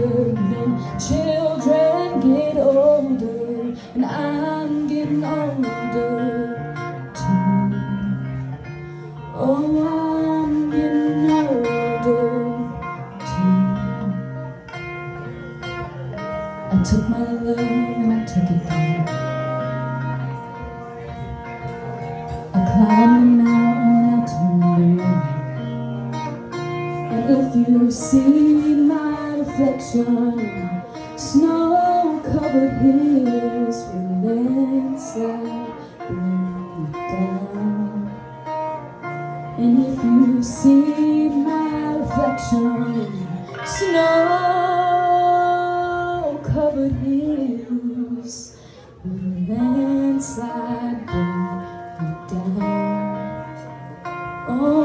then children get older, and I'm getting older too. Oh, I'm getting older too. I took my love and I took it back. I climbed the mountain out to live. And if you see my reflection in snow-covered hills, with a landslide bring me down. And if you see my reflection in snow-covered hills, with a landslide bring me down. Oh,